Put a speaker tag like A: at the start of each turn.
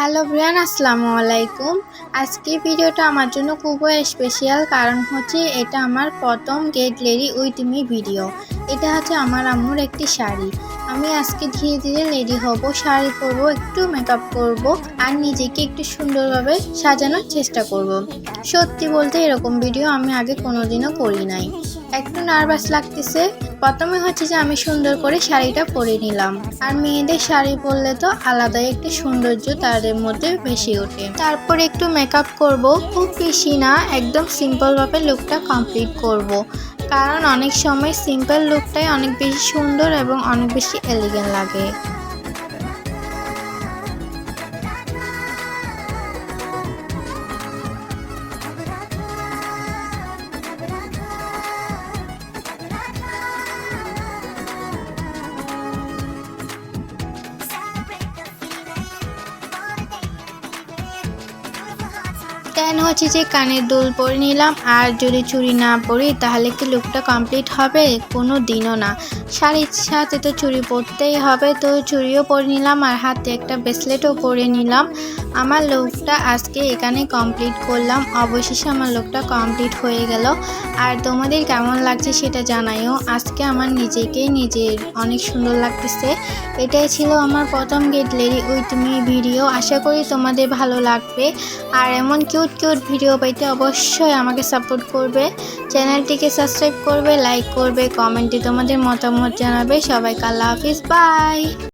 A: Hello Brian, আসসালামু আলাইকুম। আজকে ভিডিওটা আমার জন্য খুবই স্পেশাল, কারণ হচ্ছে এটা আমার প্রথম get ready with me video. এটা হচ্ছে আমার আম্মুর একটি শাড়ি। আমি আজকে ধীরে ধীরে রেডি হব, শাড়ি পরবো, একটু মেকআপ করব আর নিজেকে একটু সুন্দরভাবে সাজানোর চেষ্টা করব। সত্যি বলতে এরকম ভিডিও আমি আগে কোনোদিনও করি নাই, একটু নার্ভাস লাগতেছে। প্রথমে হচ্ছে যে আমি সুন্দর করে শাড়িটা পরে নিলাম, আর মেয়েদের শাড়ি পরলে তো আলাদাই একটি সৌন্দর্য তাদের মধ্যে বেশি ওঠে। তারপর একটু মেকআপ করব, খুব বেশি না, একদম সিম্পল ভাবে লুকটা কমপ্লিট করব, কারণ অনেক সময় সিম্পল লুকটাই অনেক বেশি সুন্দর এবং অনেক বেশি এলিগেন্ট লাগে। দেন হচ্ছে যে কানের দুল পরে নিলাম, আর যদি চুড়ি না পরি তাহলে কি লুকটা কমপ্লিট হবে? কোনো দিনও না। শাড়ির সাথে তো চুড়ি পরতেই হবে, তো চুড়িও পরে নিলাম আর হাতে একটা ব্রেসলেটও পরে নিলাম। আমার লুকটা আজকে এখানে কমপ্লিট করলাম। অবশেষে আমার লুকটা কমপ্লিট হয়ে গেল। আর তোমাদের কেমন লাগছে সেটা জানাইও। আজকে আমার নিজের অনেক সুন্দর লাগতেছে। এটাই ছিল আমার প্রথম get ready with me video. আশা করি তোমাদের ভালো লাগবে। আর এমন কিউট ভিডিও পাইতে অবশ্যই আমাকে সাপোর্ট করবে, চ্যানেলটিকে সাবস্ক্রাইব করবে, লাইক করবে, কমেন্টে তোমাদের মতামত জানাবে। সবাইকে আল্লাহ হাফিজ, বাই।